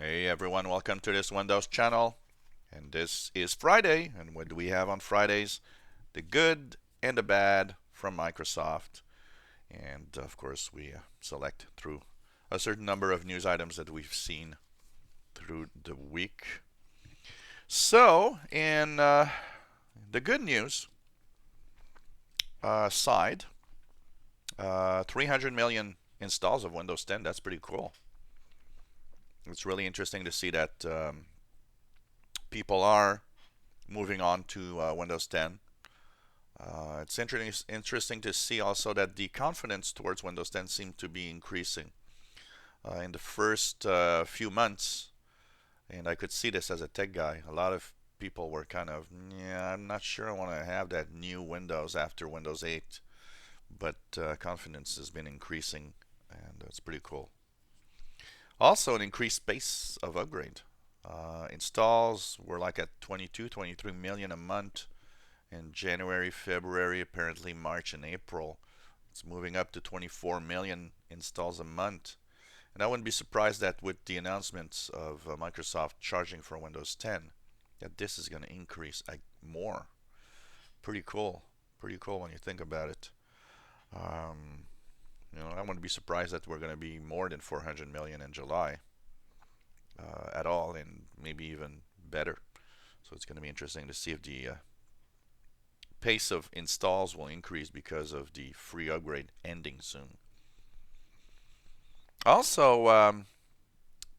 Hey everyone, welcome to this Windows channel. And this is Friday. And what do we have on Fridays? The good and the bad from Microsoft. And of course, we select through a certain number of news items that we've seen through the week. So, in the good news side, 300 million installs of Windows 10. That's pretty cool. It's really interesting to see that people are moving on to Windows 10. It's interesting to see also that the confidence towards Windows 10 seems to be increasing in the first few months. And I could see this as a tech guy. A lot of people were kind of, yeah, I'm not sure I want to have that new Windows after Windows 8. But confidence has been increasing, and it's pretty cool. Also, an increased pace of upgrade. Installs were like at 22, 23 million a month in January, February, apparently March and April. It's moving up to 24 million installs a month. And I wouldn't be surprised that with the announcements of Microsoft charging for Windows 10, that this is going to increase more. Pretty cool. Pretty cool when you think about it. Um, I wouldn't be surprised that we're going to be more than 400 million in July at all, and maybe even better. So it's going to be interesting to see if the pace of installs will increase because of the free upgrade ending soon. Also,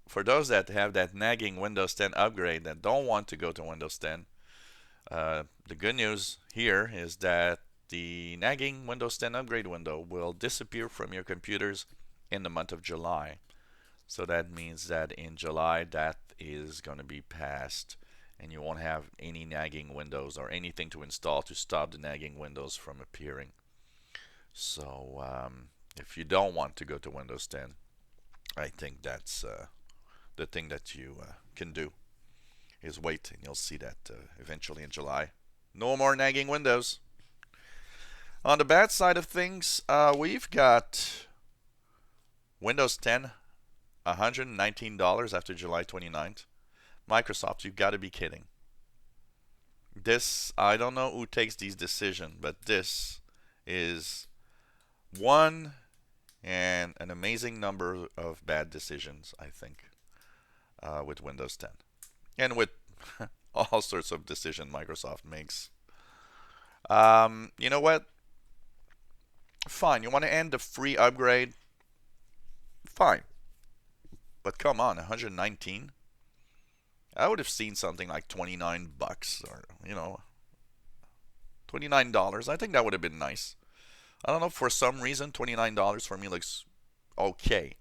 for those that have that nagging Windows 10 upgrade that don't want to go to Windows 10, the good news here is that the nagging Windows 10 upgrade window will disappear from your computers in the month of July. So that means that in July that is going to be passed, and you won't have any nagging windows or anything to install to stop the nagging windows from appearing. So if you don't want to go to Windows 10, I think that's the thing that you can do is wait, and you'll see that eventually in July. No more nagging windows. On the bad side of things, we've got Windows 10, $119 after July 29th. Microsoft, you've got to be kidding. This, I don't know who takes these decisions, but this is one and an amazing number of bad decisions, I think, with Windows 10. And with all sorts of decisions Microsoft makes. You know what? Fine, you want to end the free upgrade? Fine. But come on, 119? I would have seen something like 29 bucks or, $29. I think that would have been nice. I don't know, for some reason, $29 for me looks okay.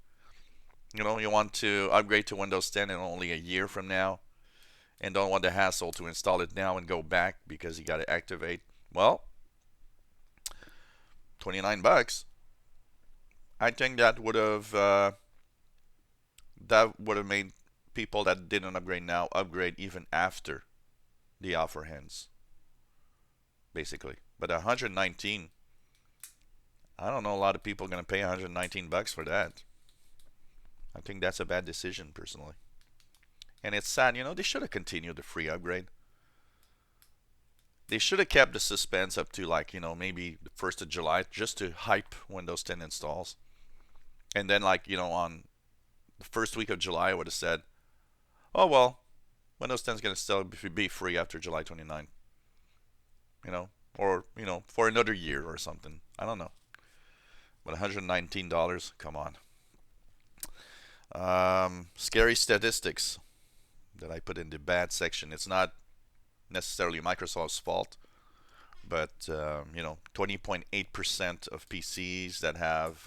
You want to upgrade to Windows 10 in only a year from now and don't want the hassle to install it now and go back because you got to activate. Well, 29 bucks. I think that would have made people that didn't upgrade now upgrade even after the offer ends, basically. But 119, I don't know a lot of people are going to pay 119 bucks for that. I think that's a bad decision personally. And it's sad, they should have continued the free upgrade. They should have kept the suspense up to like, maybe the 1st of July just to hype Windows 10 installs. And then like, on the first week of July I would have said, "Oh well, Windows 10 is going to still be free after July 29th." Or, for another year or something. I don't know. But $119, come on. Scary statistics that I put in the bad section. It's not necessarily Microsoft's fault, but 20.8% of PCs that have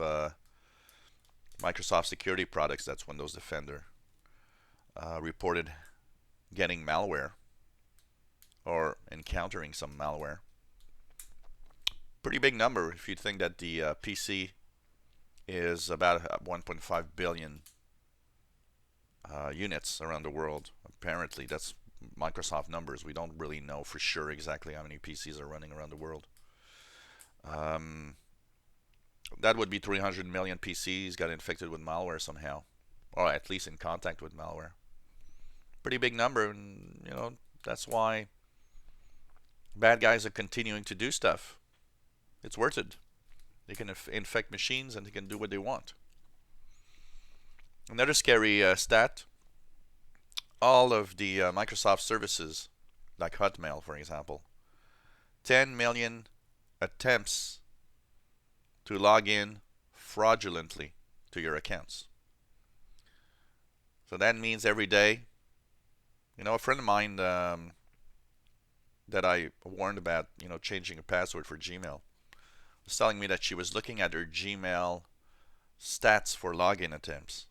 Microsoft security products, that's Windows Defender, reported getting malware or encountering some malware. Pretty big number if you think that the PC is about 1.5 billion units around the world. Apparently, that's Microsoft numbers. We don't really know for sure exactly how many PCs are running around the world. Um, that would be 300 million PCs got infected with malware somehow, or at least in contact with malware. Pretty big number, and that's why bad guys are continuing to do stuff. It's worth it. They can infect machines and they can do what they want. Another scary stat: all of the Microsoft services, like Hotmail, for example, 10 million attempts to log in fraudulently to your accounts. So that means every day, a friend of mine that I warned about, changing a password for Gmail, was telling me that she was looking at her Gmail stats for login attempts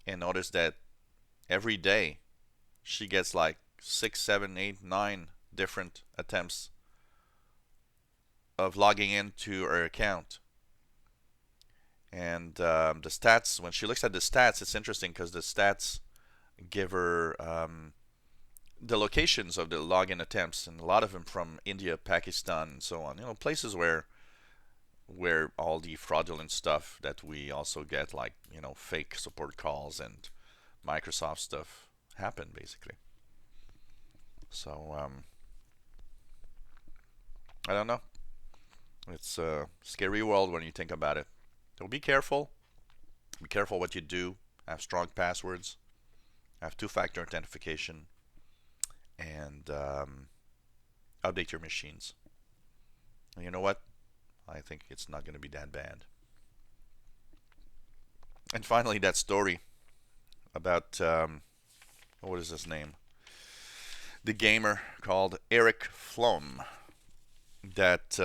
and noticed that every day she gets like 6, 7, 8, 9 different attempts of logging into her account. And the stats, when she looks at the stats, it's interesting because the stats give her the locations of the login attempts, and a lot of them from India, Pakistan, and so on. Places where all the fraudulent stuff that we also get, like fake support calls and Microsoft stuff, happen basically. So I don't know. It's a scary world when you think about it. So be careful. Be careful what you do. Have strong passwords. Have two-factor authentication. And update your machines. And you know what? I think it's not going to be that bad. And finally, that story about, what is his name? The gamer called Eric Flom that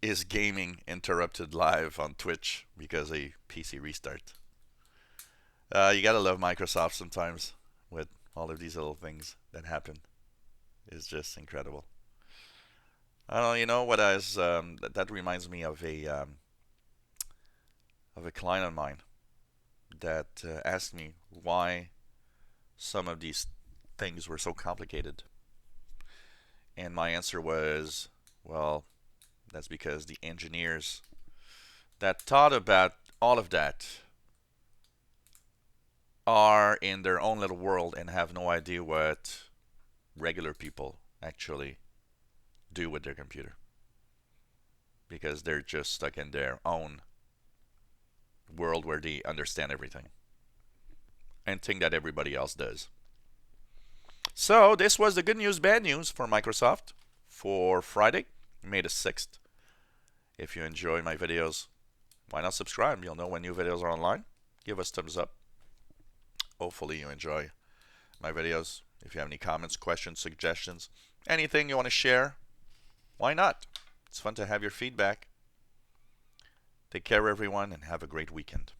is gaming interrupted live on Twitch because a PC restart. You gotta love Microsoft sometimes with all of these little things that happen. It's just incredible. I don't know, what that reminds me of a client of mine that asked me why some of these things were so complicated. And my answer was, well, that's because the engineers that thought about all of that are in their own little world and have no idea what regular people actually do with their computer, because they're just stuck in their own world where they understand everything and think that everybody else does. So this was the good news, bad news for Microsoft for Friday, May the 6th. If you enjoy my videos, why not subscribe? You'll know when new videos are online. Give us thumbs up. Hopefully you enjoy my videos. If you have any comments, questions, suggestions, anything you want to share, why not? It's fun to have your feedback. Take care, everyone, and have a great weekend.